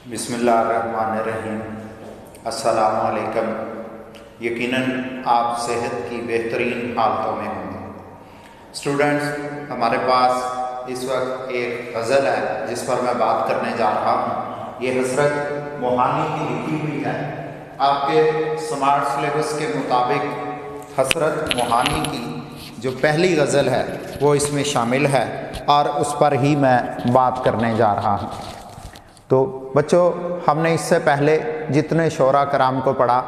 بسم اللہ الرحمن الرحیم۔ السلام علیکم۔ یقیناً آپ صحت کی بہترین حالتوں میں ہوں گے۔ اسٹوڈنٹس، ہمارے پاس اس وقت ایک غزل ہے جس پر میں بات کرنے جا رہا ہوں۔ یہ حضرت موہانی کی لکھی ہوئی ہے۔ آپ کے سمارٹ سلیبس کے مطابق حضرت موہانی کی جو پہلی غزل ہے وہ اس میں شامل ہے اور اس پر ہی میں بات کرنے جا رہا ہوں۔ تو بچوں، ہم نے اس سے پہلے جتنے شعراء کرام کو پڑھا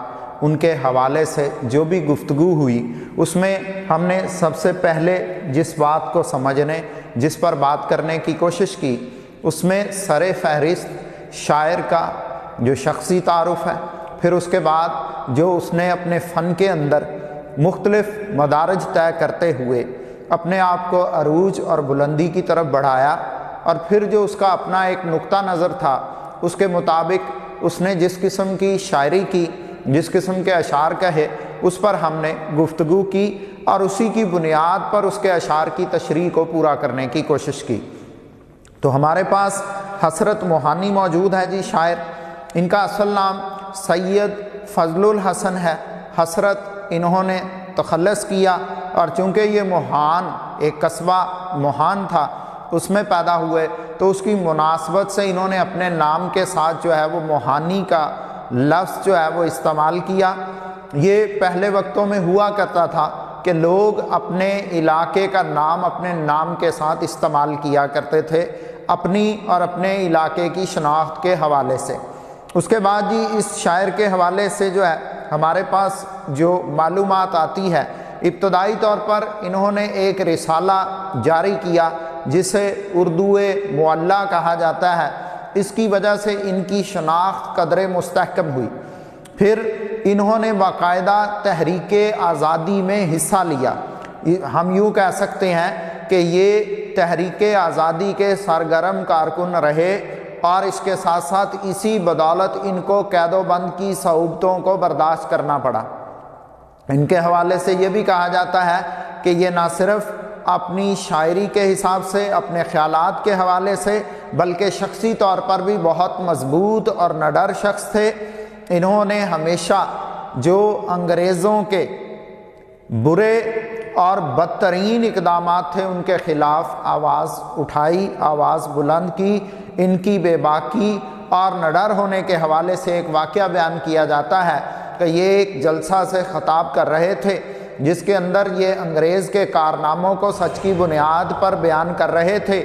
ان کے حوالے سے جو بھی گفتگو ہوئی اس میں ہم نے سب سے پہلے جس بات کو سمجھنے، جس پر بات کرنے کی کوشش کی، اس میں سر فہرست شاعر کا جو شخصی تعارف ہے، پھر اس کے بعد جو اس نے اپنے فن کے اندر مختلف مدارج طے کرتے ہوئے اپنے آپ کو عروج اور بلندی کی طرف بڑھایا، اور پھر جو اس کا اپنا ایک نقطہ نظر تھا اس کے مطابق اس نے جس قسم کی شاعری کی، جس قسم کے اشعار کہے، اس پر ہم نے گفتگو کی اور اسی کی بنیاد پر اس کے اشعار کی تشریح کو پورا کرنے کی کوشش کی۔ تو ہمارے پاس حضرت موہانی موجود ہے جی، شاعر۔ ان کا اصل نام سید فضل الحسن ہے۔ حضرت انہوں نے تخلص کیا، اور چونکہ یہ موہان ایک قصبہ موہان تھا اس میں پیدا ہوئے، تو اس کی مناسبت سے انہوں نے اپنے نام کے ساتھ جو ہے وہ موہانی کا لفظ جو ہے وہ استعمال کیا۔ یہ پہلے وقتوں میں ہوا کرتا تھا کہ لوگ اپنے علاقے کا نام اپنے نام کے ساتھ استعمال کیا کرتے تھے، اپنی اور اپنے علاقے کی شناخت کے حوالے سے۔ اس کے بعد جی اس شاعر کے حوالے سے جو ہے ہمارے پاس جو معلومات آتی ہے، ابتدائی طور پر انہوں نے ایک رسالہ جاری کیا جسے اردو معلیٰ کہا جاتا ہے۔ اس کی وجہ سے ان کی شناخت قدر مستحکم ہوئی۔ پھر انہوں نے باقاعدہ تحریک آزادی میں حصہ لیا۔ ہم یوں کہہ سکتے ہیں کہ یہ تحریک آزادی کے سرگرم کارکن رہے، اور اس کے ساتھ ساتھ اسی بدولت ان کو قید و بند کی صعوبتوں کو برداشت کرنا پڑا۔ ان کے حوالے سے یہ بھی کہا جاتا ہے کہ یہ نہ صرف اپنی شاعری کے حساب سے، اپنے خیالات کے حوالے سے، بلکہ شخصی طور پر بھی بہت مضبوط اور نڈر شخص تھے۔ انہوں نے ہمیشہ جو انگریزوں کے برے اور بدترین اقدامات تھے ان کے خلاف آواز اٹھائی، آواز بلند کی۔ ان کی بے باکی اور نڈر ہونے کے حوالے سے ایک واقعہ بیان کیا جاتا ہے کہ یہ ایک جلسہ سے خطاب کر رہے تھے جس کے اندر یہ انگریز کے کارناموں کو سچ کی بنیاد پر بیان کر رہے تھے،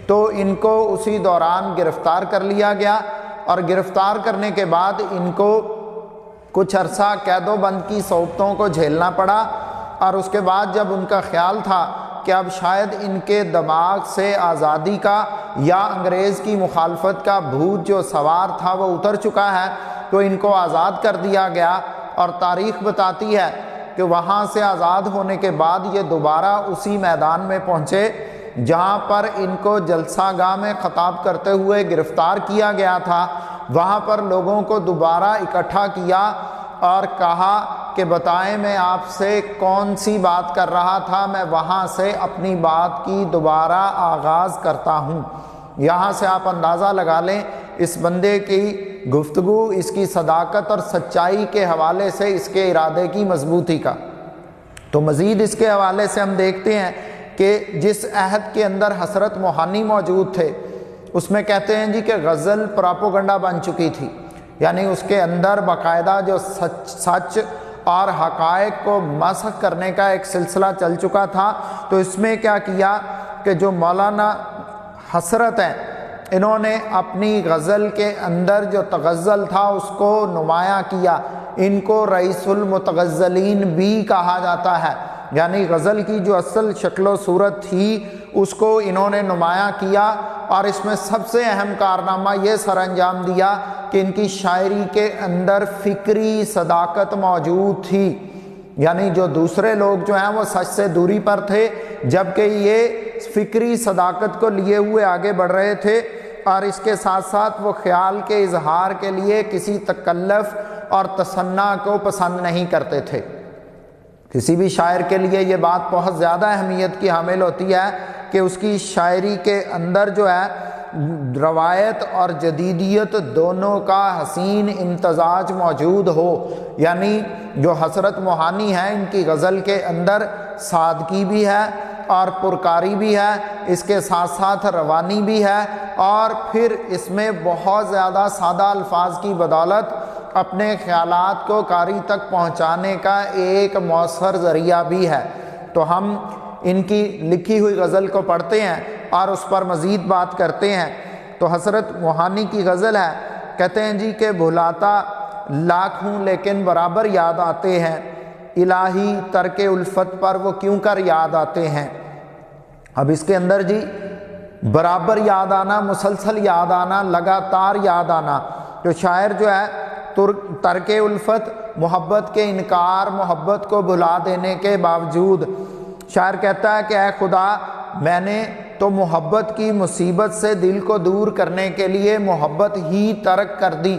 تو ان کو اسی دوران گرفتار کر لیا گیا، اور گرفتار کرنے کے بعد ان کو کچھ عرصہ قید و بند کی صعوبتوں کو جھیلنا پڑا۔ اور اس کے بعد جب ان کا خیال تھا کہ اب شاید ان کے دماغ سے آزادی کا یا انگریز کی مخالفت کا بھوت جو سوار تھا وہ اتر چکا ہے، تو ان کو آزاد کر دیا گیا۔ اور تاریخ بتاتی ہے کہ وہاں سے آزاد ہونے کے بعد یہ دوبارہ اسی میدان میں پہنچے جہاں پر ان کو جلسہ گاہ میں خطاب کرتے ہوئے گرفتار کیا گیا تھا۔ وہاں پر لوگوں کو دوبارہ اکٹھا کیا اور کہا کہ بتائیں میں آپ سے کون سی بات کر رہا تھا، میں وہاں سے اپنی بات کی دوبارہ آغاز کرتا ہوں۔ یہاں سے آپ اندازہ لگا لیں اس بندے کی گفتگو، اس کی صداقت اور سچائی کے حوالے سے اس کے ارادے کی مضبوطی کا۔ تو مزید اس کے حوالے سے ہم دیکھتے ہیں کہ جس عہد کے اندر حضرت موہانی موجود تھے اس میں کہتے ہیں جی کہ غزل پراپوگنڈا بن چکی تھی، یعنی اس کے اندر باقاعدہ جو سچ اور حقائق کو مسخ کرنے کا ایک سلسلہ چل چکا تھا۔ تو اس میں کیا کیا کہ جو مولانا حضرت ہیں انہوں نے اپنی غزل کے اندر جو تغزل تھا اس کو نمایاں کیا۔ ان کو رئیس المتغزلین بھی کہا جاتا ہے، یعنی غزل کی جو اصل شکل و صورت تھی اس کو انہوں نے نمایاں کیا، اور اس میں سب سے اہم کارنامہ یہ سر انجام دیا کہ ان کی شاعری کے اندر فکری صداقت موجود تھی۔ یعنی جو دوسرے لوگ جو ہیں وہ سچ سے دوری پر تھے، جبکہ یہ فکری صداقت کو لیے ہوئے آگے بڑھ رہے تھے، اور اس کے ساتھ ساتھ وہ خیال کے اظہار کے لیے کسی تکلف اور تصنع کو پسند نہیں کرتے تھے۔ کسی بھی شاعر کے لیے یہ بات بہت زیادہ اہمیت کی حامل ہوتی ہے کہ اس کی شاعری کے اندر جو ہے روایت اور جدیدیت دونوں کا حسین امتزاج موجود ہو، یعنی جو حضرت موہانی ہیں ان کی غزل کے اندر سادگی بھی ہے اور پرکاری بھی ہے، اس کے ساتھ ساتھ روانی بھی ہے، اور پھر اس میں بہت زیادہ سادہ الفاظ کی بدولت اپنے خیالات کو قاری تک پہنچانے کا ایک مؤثر ذریعہ بھی ہے۔ تو ہم ان کی لکھی ہوئی غزل کو پڑھتے ہیں اور اس پر مزید بات کرتے ہیں۔ تو حضرت موہانی کی غزل ہے، کہتے ہیں جی کہ بھلاتا لاکھ ہوں لیکن برابر یاد آتے ہیں، الہی ترک الفت پر وہ کیوں کر یاد آتے ہیں۔ اب اس کے اندر جی برابر یاد آنا، مسلسل یاد آنا، لگاتار یاد آنا، تو شاعر جو ہے ترک الفت، محبت کے انکار، محبت کو بھلا دینے کے باوجود شاعر کہتا ہے کہ اے خدا، میں نے تو محبت کی مصیبت سے دل کو دور کرنے کے لیے محبت ہی ترک کر دی،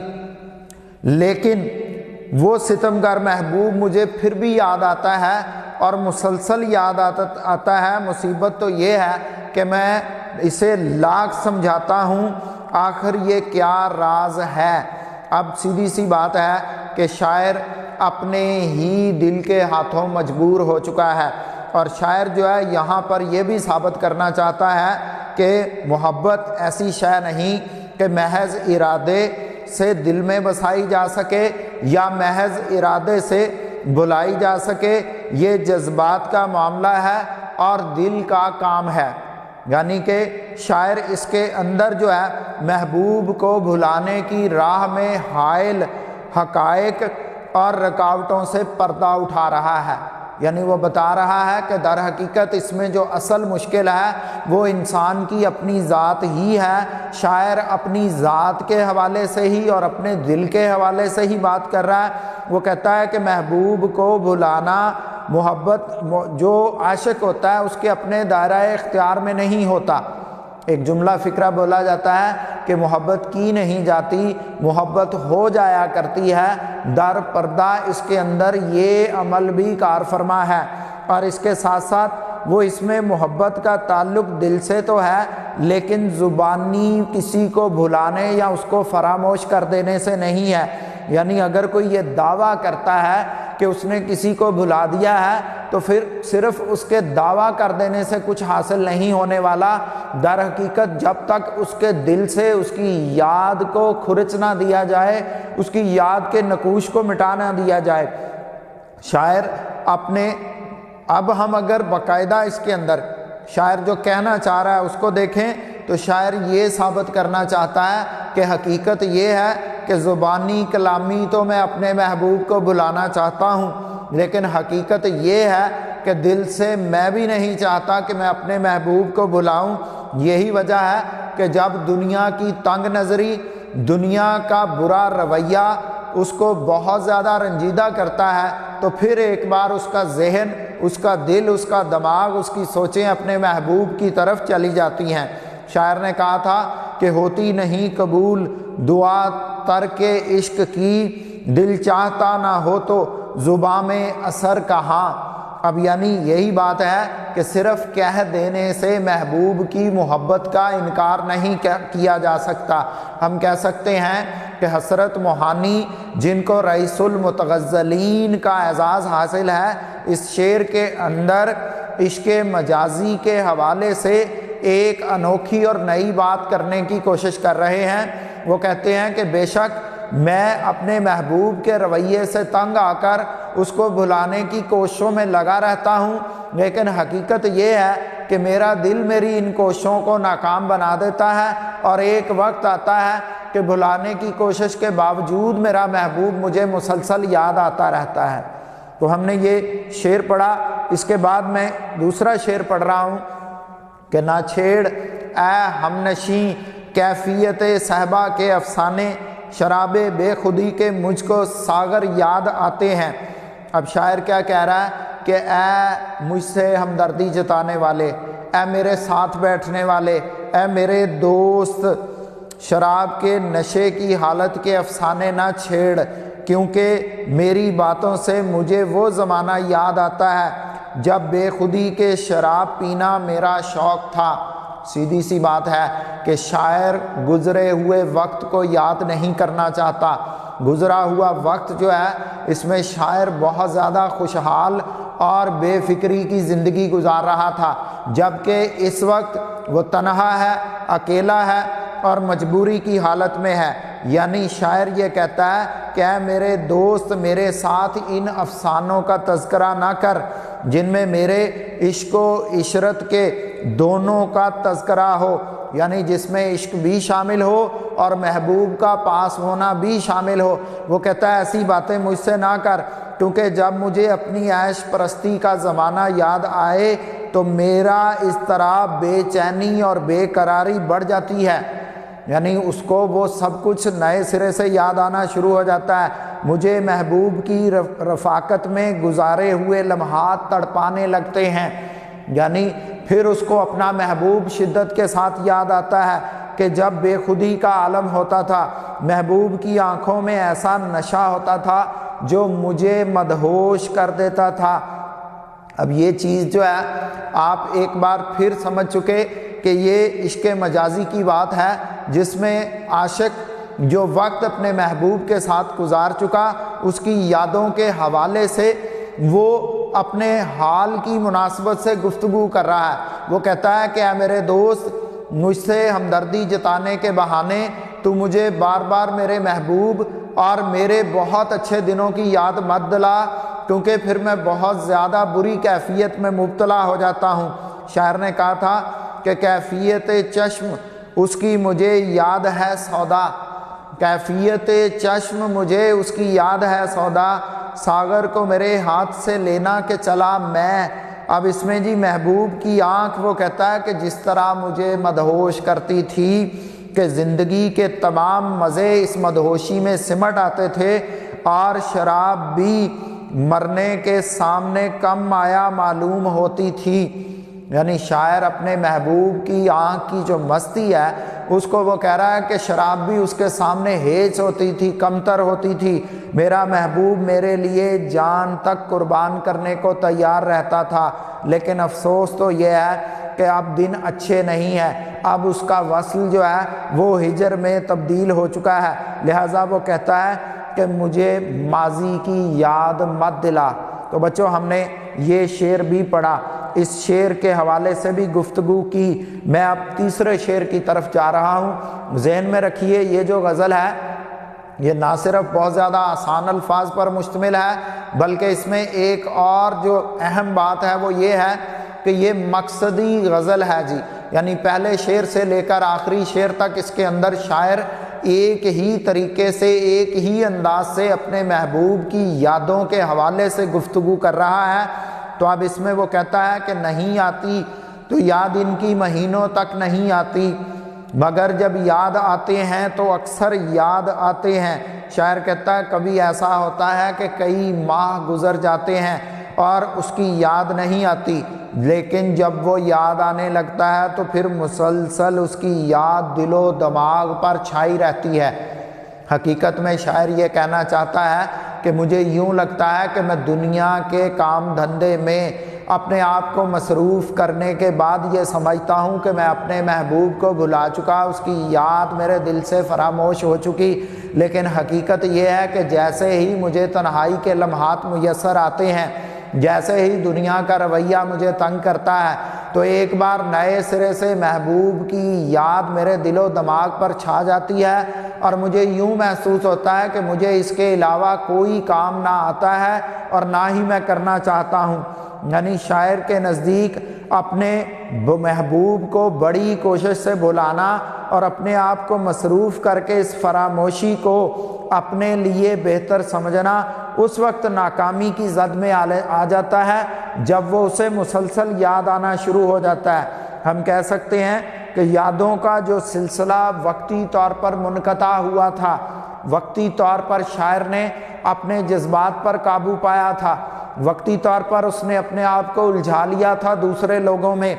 لیکن وہ ستمگر محبوب مجھے پھر بھی یاد آتا ہے اور مسلسل یاد آتا ہے۔ مصیبت تو یہ ہے کہ میں اسے لاکھ سمجھاتا ہوں، آخر یہ کیا راز ہے۔ اب سیدھی سی بات ہے کہ شاعر اپنے ہی دل کے ہاتھوں مجبور ہو چکا ہے، اور شاعر جو ہے یہاں پر یہ بھی ثابت کرنا چاہتا ہے کہ محبت ایسی شے نہیں کہ محض ارادے سے دل میں بسائی جا سکے یا محض ارادے سے بلائی جا سکے، یہ جذبات کا معاملہ ہے اور دل کا کام ہے۔ یعنی کہ شاعر اس کے اندر جو ہے محبوب کو بھلانے کی راہ میں حائل حقائق اور رکاوٹوں سے پردہ اٹھا رہا ہے، یعنی وہ بتا رہا ہے کہ در حقیقت اس میں جو اصل مشکل ہے وہ انسان کی اپنی ذات ہی ہے۔ شاعر اپنی ذات کے حوالے سے ہی اور اپنے دل کے حوالے سے ہی بات کر رہا ہے۔ وہ کہتا ہے کہ محبوب کو بھلانا، محبت جو عاشق ہوتا ہے اس کے اپنے دائرہ اختیار میں نہیں ہوتا۔ ایک جملہ فکرہ بولا جاتا ہے کہ محبت کی نہیں جاتی، محبت ہو جایا کرتی ہے، در پردہ اس کے اندر یہ عمل بھی کار فرما ہے، اور اس کے ساتھ ساتھ وہ اس میں محبت کا تعلق دل سے تو ہے لیکن زبانی کسی کو بھلانے یا اس کو فراموش کر دینے سے نہیں ہے۔ یعنی اگر کوئی یہ دعویٰ کرتا ہے کہ اس نے کسی کو بھلا دیا ہے تو پھر صرف اس کے دعویٰ کر دینے سے کچھ حاصل نہیں ہونے والا، در حقیقت جب تک اس کے دل سے اس کی یاد کو کھرچ نہ دیا جائے، اس کی یاد کے نقوش کو مٹا نہ دیا جائے۔ شاعر اپنے اب ہم اگر باقاعدہ اس کے اندر شاعر جو کہنا چاہ رہا ہے اس کو دیکھیں تو شاعر یہ ثابت کرنا چاہتا ہے کہ حقیقت یہ ہے کہ زبانی کلامی تو میں اپنے محبوب کو بلانا چاہتا ہوں، لیکن حقیقت یہ ہے کہ دل سے میں بھی نہیں چاہتا کہ میں اپنے محبوب کو بلاؤں۔ یہی وجہ ہے کہ جب دنیا کی تنگ نظری، دنیا کا برا رویہ اس کو بہت زیادہ رنجیدہ کرتا ہے تو پھر ایک بار اس کا ذہن، اس کا دل، اس کا دماغ، اس کی سوچیں اپنے محبوب کی طرف چلی جاتی ہیں۔ شاعر نے کہا تھا کہ ہوتی نہیں قبول دعا ترک عشق کی، دل چاہتا نہ ہو تو زباں میں اثر کہاں۔ اب یعنی یہی بات ہے کہ صرف کہہ دینے سے محبوب کی محبت کا انکار نہیں کیا جا سکتا۔ ہم کہہ سکتے ہیں کہ حضرت موہانی جن کو رئیس المتغزلین کا اعزاز حاصل ہے، اس شعر کے اندر عشق مجازی کے حوالے سے ایک انوکھی اور نئی بات کرنے کی کوشش کر رہے ہیں۔ وہ کہتے ہیں کہ بے شک میں اپنے محبوب کے رویے سے تنگ آ کر اس کو بھلانے کی کوششوں میں لگا رہتا ہوں، لیکن حقیقت یہ ہے کہ میرا دل میری ان کوششوں کو ناکام بنا دیتا ہے، اور ایک وقت آتا ہے کہ بھلانے کی کوشش کے باوجود میرا محبوب مجھے مسلسل یاد آتا رہتا ہے۔ تو ہم نے یہ شعر پڑھا، اس کے بعد میں دوسرا شعر پڑھ رہا ہوں کہ نہ چھیڑ اے ہمنشیں کیفیت صحبا کے افسانے، شراب بے خودی کے مجھ کو ساغر یاد آتے ہیں۔ اب شاعر کیا کہہ رہا ہے کہ اے مجھ سے ہمدردی جتانے والے، اے میرے ساتھ بیٹھنے والے، اے میرے دوست، شراب کے نشے کی حالت کے افسانے نہ چھیڑ، کیونکہ میری باتوں سے مجھے وہ زمانہ یاد آتا ہے جب بے خودی کے شراب پینا میرا شوق تھا۔ سیدھی سی بات ہے کہ شاعر گزرے ہوئے وقت کو یاد نہیں کرنا چاہتا۔ گزرا ہوا وقت جو ہے اس میں شاعر بہت زیادہ خوشحال اور بے فکری کی زندگی گزار رہا تھا، جبکہ اس وقت وہ تنہا ہے، اکیلا ہے اور مجبوری کی حالت میں ہے۔ یعنی شاعر یہ کہتا ہے کہ اے میرے دوست، میرے ساتھ ان افسانوں کا تذکرہ نہ کر جن میں میرے عشق و عشرت کے دونوں کا تذکرہ ہو، یعنی جس میں عشق بھی شامل ہو اور محبوب کا پاس ہونا بھی شامل ہو۔ وہ کہتا ہے ایسی باتیں مجھ سے نہ کر، کیونکہ جب مجھے اپنی عیش پرستی کا زمانہ یاد آئے تو میرا اضطراب، بے چینی اور بے قراری بڑھ جاتی ہے۔ یعنی اس کو وہ سب کچھ نئے سرے سے یاد آنا شروع ہو جاتا ہے۔ مجھے محبوب کی رفاقت میں گزارے ہوئے لمحات تڑپانے لگتے ہیں۔ یعنی پھر اس کو اپنا محبوب شدت کے ساتھ یاد آتا ہے کہ جب بے خودی کا عالم ہوتا تھا، محبوب کی آنکھوں میں ایسا نشہ ہوتا تھا جو مجھے مدہوش کر دیتا تھا۔ اب یہ چیز جو ہے آپ ایک بار پھر سمجھ چکے کہ یہ عشق مجازی کی بات ہے، جس میں عاشق جو وقت اپنے محبوب کے ساتھ گزار چکا اس کی یادوں کے حوالے سے وہ اپنے حال کی مناسبت سے گفتگو کر رہا ہے۔ وہ کہتا ہے کہ اے میرے دوست، مجھ سے ہمدردی جتانے کے بہانے تو مجھے بار بار میرے محبوب اور میرے بہت اچھے دنوں کی یاد مت دلا، کیونکہ پھر میں بہت زیادہ بری کیفیت میں مبتلا ہو جاتا ہوں۔ شاعر نے کہا تھا کہ کیفیت چشم اس کی مجھے یاد ہے سودا، کیفیت چشم مجھے اس کی یاد ہے سودا، ساغر کو میرے ہاتھ سے لینا کہ چلا میں۔ اب اس میں جی محبوب کی آنکھ، وہ کہتا ہے کہ جس طرح مجھے مدہوش کرتی تھی کہ زندگی کے تمام مزے اس مدہوشی میں سمٹ آتے تھے، اور شراب بھی مرنے کے سامنے کم مایا معلوم ہوتی تھی۔ یعنی شاعر اپنے محبوب کی آنکھ کی جو مستی ہے اس کو وہ کہہ رہا ہے کہ شراب بھی اس کے سامنے ہیچ ہوتی تھی، کمتر ہوتی تھی۔ میرا محبوب میرے لیے جان تک قربان کرنے کو تیار رہتا تھا، لیکن افسوس تو یہ ہے کہ اب دن اچھے نہیں ہیں، اب اس کا وصل جو ہے وہ ہجر میں تبدیل ہو چکا ہے۔ لہٰذا وہ کہتا ہے کہ مجھے ماضی کی یاد مت دلا۔ تو بچوں ہم نے یہ شعر بھی پڑھا، اس شعر کے حوالے سے بھی گفتگو کی۔ میں اب تیسرے شعر کی طرف جا رہا ہوں۔ ذہن میں رکھیے یہ جو غزل ہے یہ نہ صرف بہت زیادہ آسان الفاظ پر مشتمل ہے، بلکہ اس میں ایک اور جو اہم بات ہے وہ یہ ہے کہ یہ مقصدی غزل ہے جی۔ یعنی پہلے شعر سے لے کر آخری شعر تک اس کے اندر شاعر ایک ہی طریقے سے، ایک ہی انداز سے اپنے محبوب کی یادوں کے حوالے سے گفتگو کر رہا ہے۔ تو اب اس میں وہ کہتا ہے کہ نہیں آتی تو یاد ان کی مہینوں تک نہیں آتی، مگر جب یاد آتے ہیں تو اکثر یاد آتے ہیں۔ شاعر کہتا ہے کبھی ایسا ہوتا ہے کہ کئی ماہ گزر جاتے ہیں اور اس کی یاد نہیں آتی، لیکن جب وہ یاد آنے لگتا ہے تو پھر مسلسل اس کی یاد دل و دماغ پر چھائی رہتی ہے۔ حقیقت میں شاعر یہ کہنا چاہتا ہے کہ مجھے یوں لگتا ہے کہ میں دنیا کے کام دھندے میں اپنے آپ کو مصروف کرنے کے بعد یہ سمجھتا ہوں کہ میں اپنے محبوب کو بھلا چکا، اس کی یاد میرے دل سے فراموش ہو چکی، لیکن حقیقت یہ ہے کہ جیسے ہی مجھے تنہائی کے لمحات میسر آتے ہیں، جیسے ہی دنیا کا رویہ مجھے تنگ کرتا ہے، تو ایک بار نئے سرے سے محبوب کی یاد میرے دل و دماغ پر چھا جاتی ہے، اور مجھے یوں محسوس ہوتا ہے کہ مجھے اس کے علاوہ کوئی کام نہ آتا ہے اور نہ ہی میں کرنا چاہتا ہوں۔ یعنی شاعر کے نزدیک اپنے محبوب کو بڑی کوشش سے بھلانا اور اپنے آپ کو مصروف کر کے اس فراموشی کو اپنے لیے بہتر سمجھنا اس وقت ناکامی کی زد میں آ جاتا ہے جب وہ اسے مسلسل یاد آنا شروع ہو جاتا ہے۔ ہم کہہ سکتے ہیں کہ یادوں کا جو سلسلہ وقتی طور پر منقطع ہوا تھا، وقتی طور پر شاعر نے اپنے جذبات پر قابو پایا تھا، وقتی طور پر اس نے اپنے آپ کو الجھا لیا تھا دوسرے لوگوں میں،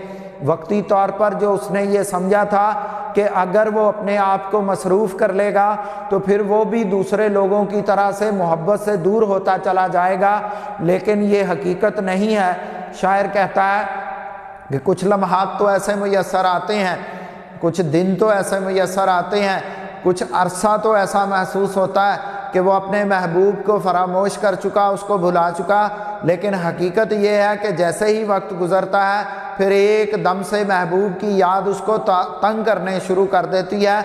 وقتی طور پر جو اس نے یہ سمجھا تھا کہ اگر وہ اپنے آپ کو مصروف کر لے گا تو پھر وہ بھی دوسرے لوگوں کی طرح سے محبت سے دور ہوتا چلا جائے گا، لیکن یہ حقیقت نہیں ہے۔ شاعر کہتا ہے کہ کچھ لمحات تو ایسے میسر آتے ہیں، کچھ دن تو ایسے میسر آتے ہیں، کچھ عرصہ تو ایسا محسوس ہوتا ہے کہ وہ اپنے محبوب کو فراموش کر چکا، اس کو بھلا چکا، لیکن حقیقت یہ ہے کہ جیسے ہی وقت گزرتا ہے پھر ایک دم سے محبوب کی یاد اس کو تنگ کرنے شروع کر دیتی ہے،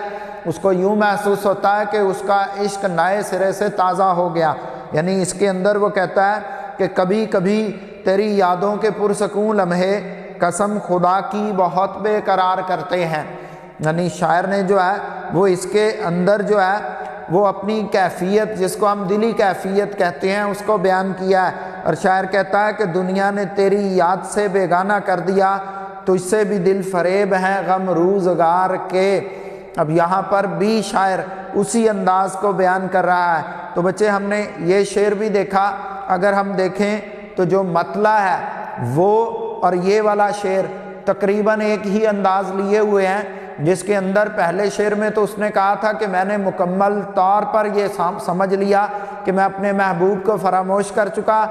اس کو یوں محسوس ہوتا ہے کہ اس کا عشق نئے سرے سے تازہ ہو گیا۔ یعنی اس کے اندر وہ کہتا ہے کہ کبھی کبھی تیری یادوں کے پرسکون لمحے قسم خدا کی بہت بے قرار کرتے ہیں۔ یعنی شاعر نے جو ہے وہ اس کے اندر جو ہے وہ اپنی کیفیت، جس کو ہم دلی کیفیت کہتے ہیں، اس کو بیان کیا ہے، اور شاعر کہتا ہے کہ دنیا نے تیری یاد سے بیگانہ کر دیا، تجھ سے بھی دل فریب ہیں غم روزگار کے۔ اب یہاں پر بھی شاعر اسی انداز کو بیان کر رہا ہے۔ تو بچے ہم نے یہ شعر بھی دیکھا، اگر ہم دیکھیں تو جو مطلع ہے وہ اور یہ والا شعر تقریباً ایک ہی انداز لیے ہوئے ہیں، جس کے اندر پہلے شعر میں تو اس نے کہا تھا کہ میں نے مکمل طور پر یہ سمجھ لیا کہ میں اپنے محبوب کو فراموش کر چکا،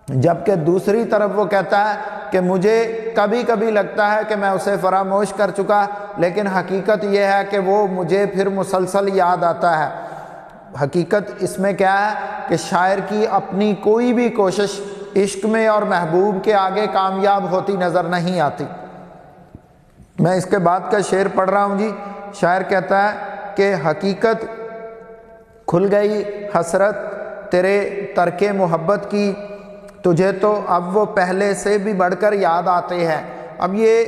جبکہ دوسری طرف وہ کہتا ہے کہ مجھے کبھی کبھی لگتا ہے کہ میں اسے فراموش کر چکا، لیکن حقیقت یہ ہے کہ وہ مجھے پھر مسلسل یاد آتا ہے۔ حقیقت اس میں کیا ہے کہ شاعر کی اپنی کوئی بھی کوشش عشق میں اور محبوب کے آگے کامیاب ہوتی نظر نہیں آتی۔ میں اس کے بعد کا شعر پڑھ رہا ہوں جی۔ شاعر کہتا ہے کہ حقیقت کھل گئی حسرت تیرے ترک محبت کی، تجھے تو اب وہ پہلے سے بھی بڑھ کر یاد آتے ہیں۔ اب یہ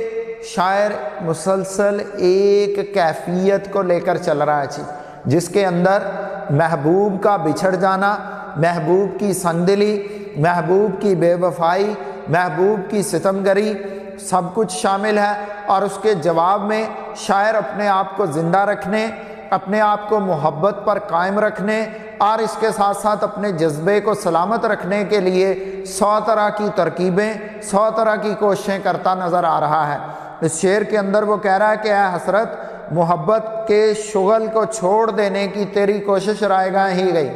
شاعر مسلسل ایک کیفیت کو لے کر چل رہا ہے جی، جس کے اندر محبوب کا بچھڑ جانا، محبوب کی سنگ دلی، محبوب کی بے وفائی، محبوب کی ستم گری سب کچھ شامل ہے، اور اس کے جواب میں شاعر اپنے آپ کو زندہ رکھنے، اپنے آپ کو محبت پر قائم رکھنے اور اس کے ساتھ ساتھ اپنے جذبے کو سلامت رکھنے کے لیے 100 طرح کی ترکیبیں، 100 طرح کی کوششیں کرتا نظر آ رہا ہے۔ اس شعر کے اندر وہ کہہ رہا ہے کہ اے حسرت، محبت کے شغل کو چھوڑ دینے کی تیری کوشش رائے گاہ ہی گئی۔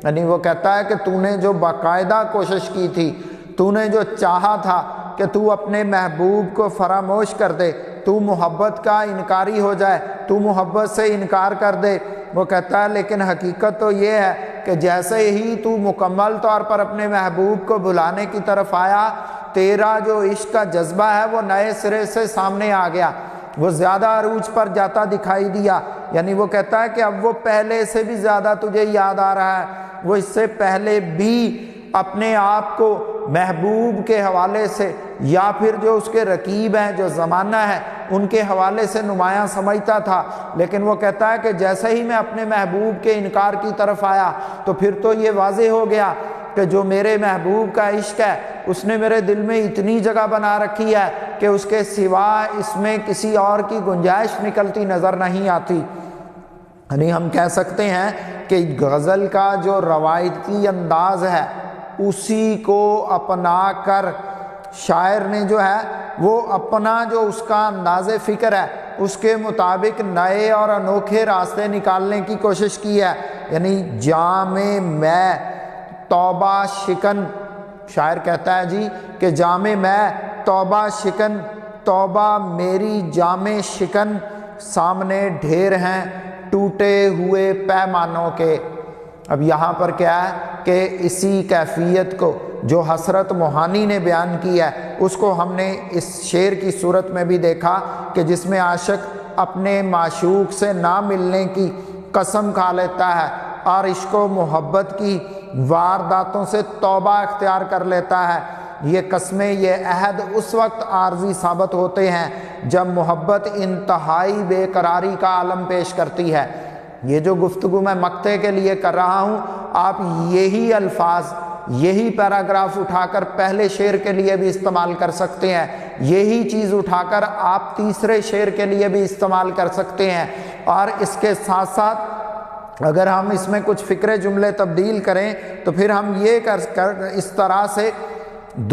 یعنی وہ کہتا ہے کہ تو نے جو باقاعدہ کوشش کی تھی، تو نے جو چاہا تھا کہ تو اپنے محبوب کو فراموش کر دے، تو محبت کا انکاری ہو جائے، تو محبت سے انکار کر دے، وہ کہتا ہے لیکن حقیقت تو یہ ہے کہ جیسے ہی تو مکمل طور پر اپنے محبوب کو بھلانے کی طرف آیا، تیرا جو عشق کا جذبہ ہے وہ نئے سرے سے سامنے آ گیا، وہ زیادہ عروج پر جاتا دکھائی دیا۔ یعنی وہ کہتا ہے کہ اب وہ پہلے سے بھی زیادہ تجھے یاد آ رہا ہے، وہ اس سے پہلے بھی اپنے آپ کو محبوب کے حوالے سے یا پھر جو اس کے رقیب ہیں، جو زمانہ ہے، ان کے حوالے سے نمایاں سمجھتا تھا، لیکن وہ کہتا ہے کہ جیسے ہی میں اپنے محبوب کے انکار کی طرف آیا تو پھر تو یہ واضح ہو گیا کہ جو میرے محبوب کا عشق ہے اس نے میرے دل میں اتنی جگہ بنا رکھی ہے کہ اس کے سوا اس میں کسی اور کی گنجائش نکلتی نظر نہیں آتی۔ یعنی ہم کہہ سکتے ہیں کہ غزل کا جو روایتی انداز ہے اسی کو اپنا کر شاعر نے جو ہے وہ اپنا جو اس کا انداز فکر ہے اس کے مطابق نئے اور انوکھے راستے نکالنے کی کوشش کی ہے۔ یعنی جام میں توبہ شکن، شاعر کہتا ہے جی کہ جام میں توبہ شکن، توبہ میری جام شکن، سامنے ڈھیر ہیں ٹوٹے ہوئے پیمانوں کے۔ اب یہاں پر کیا ہے کہ اسی کیفیت کو جو حسرت موہانی نے بیان کی ہے اس کو ہم نے اس شعر کی صورت میں بھی دیکھا کہ جس میں عاشق اپنے معشوق سے نہ ملنے کی قسم کھا لیتا ہے اور عشق و محبت کی وارداتوں سے توبہ اختیار کر لیتا ہے۔ یہ قسمیں، یہ عہد اس وقت عارضی ثابت ہوتے ہیں جب محبت انتہائی بے قراری کا عالم پیش کرتی ہے۔ یہ جو گفتگو میں مقطع کے لیے کر رہا ہوں، آپ یہی الفاظ، یہی پیراگراف اٹھا کر پہلے شعر کے لیے بھی استعمال کر سکتے ہیں، یہی چیز اٹھا کر آپ تیسرے شعر کے لیے بھی استعمال کر سکتے ہیں، اور اس کے ساتھ ساتھ اگر ہم اس میں کچھ فکرے جملے تبدیل کریں تو پھر ہم یہ کر اس طرح سے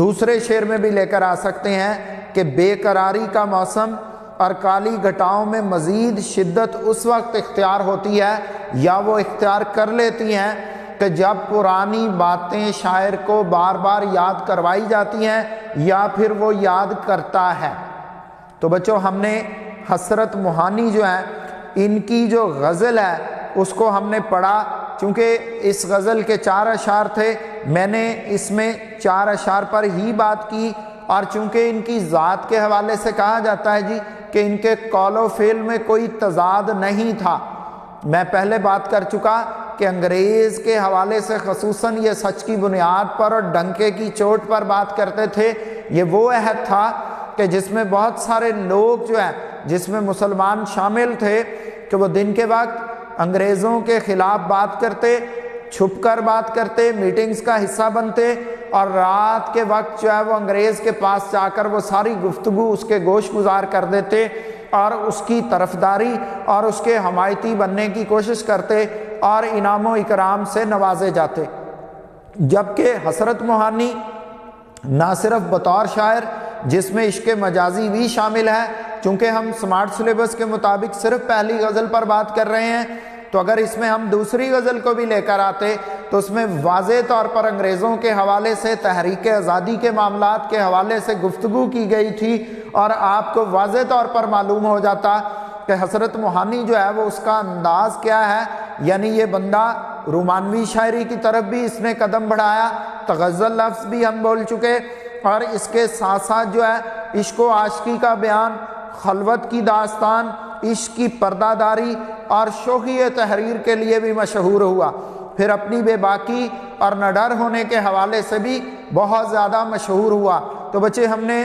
دوسرے شعر میں بھی لے کر آ سکتے ہیں کہ بے قراری کا موسم اور کالی گھٹاؤں میں مزید شدت اس وقت اختیار ہوتی ہے یا وہ اختیار کر لیتی ہیں کہ جب پرانی باتیں شاعر کو بار بار یاد کروائی جاتی ہیں یا پھر وہ یاد کرتا ہے۔ تو بچوں ہم نے حسرت موہانی جو ہے ان کی جو غزل ہے اس کو ہم نے پڑھا، چونکہ اس غزل کے 4 اشعار تھے، میں نے اس میں 4 اشعار پر ہی بات کی، اور چونکہ ان کی ذات کے حوالے سے کہا جاتا ہے جی کہ ان کے قول و فعل میں کوئی تضاد نہیں تھا۔ میں پہلے بات کر چکا کہ انگریز کے حوالے سے خصوصاً یہ سچ کی بنیاد پر اور ڈنکے کی چوٹ پر بات کرتے تھے۔ یہ وہ عہد تھا کہ جس میں بہت سارے لوگ جو ہیں، جس میں مسلمان شامل تھے، کہ وہ دن کے وقت انگریزوں کے خلاف بات کرتے، چھپ کر بات کرتے، میٹنگز کا حصہ بنتے، اور رات کے وقت جو ہے وہ انگریز کے پاس جا کر وہ ساری گفتگو اس کے گوش گزار کر دیتے اور اس کی طرفداری اور اس کے حمایتی بننے کی کوشش کرتے اور انعام و اکرام سے نوازے جاتے۔ جبکہ حسرت موہانی نہ صرف بطور شاعر جس میں عشق مجازی بھی شامل ہے، چونکہ ہم سمارٹ سلیبس کے مطابق صرف پہلی غزل پر بات کر رہے ہیں، تو اگر اس میں ہم دوسری غزل کو بھی لے کر آتے تو اس میں واضح طور پر انگریزوں کے حوالے سے، تحریک آزادی کے معاملات کے حوالے سے گفتگو کی گئی تھی، اور آپ کو واضح طور پر معلوم ہو جاتا کہ حسرت موہانی جو ہے وہ اس کا انداز کیا ہے، یعنی یہ بندہ رومانوی شاعری کی طرف بھی اس نے قدم بڑھایا، تغزل لفظ بھی ہم بول چکے، اور اس کے ساتھ ساتھ جو ہے عشق و عاشقی کا بیان، خلوت کی داستان، عشق کی پردہ داری اور شوخی تحریر کے لیے بھی مشہور ہوا۔ پھر اپنی بے باکی اور نڈر ہونے کے حوالے سے بھی بہت زیادہ مشہور ہوا۔ تو بچے ہم نے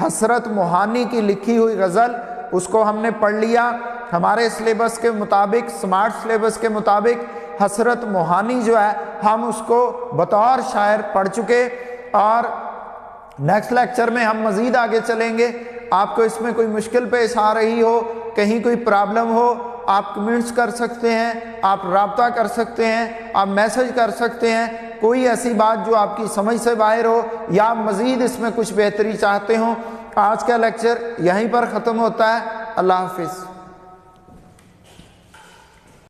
حسرت موہانی کی لکھی ہوئی غزل اس کو ہم نے پڑھ لیا، ہمارے سلیبس کے مطابق، سمارٹ سلیبس کے مطابق حسرت موہانی جو ہے ہم اس کو بطور شاعر پڑھ چکے، اور نیکسٹ لیکچر میں ہم مزید آگے چلیں گے۔ آپ کو اس میں کوئی مشکل پیش آ رہی ہو، کہیں کوئی پرابلم ہو، آپ کمنٹس کر سکتے ہیں، آپ رابطہ کر سکتے ہیں، آپ میسج کر سکتے ہیں، کوئی ایسی بات جو آپ کی سمجھ سے باہر ہو یا آپ مزید اس میں کچھ بہتری چاہتے ہوں۔ آج کا لیکچر یہیں پر ختم ہوتا ہے۔ اللہ حافظ۔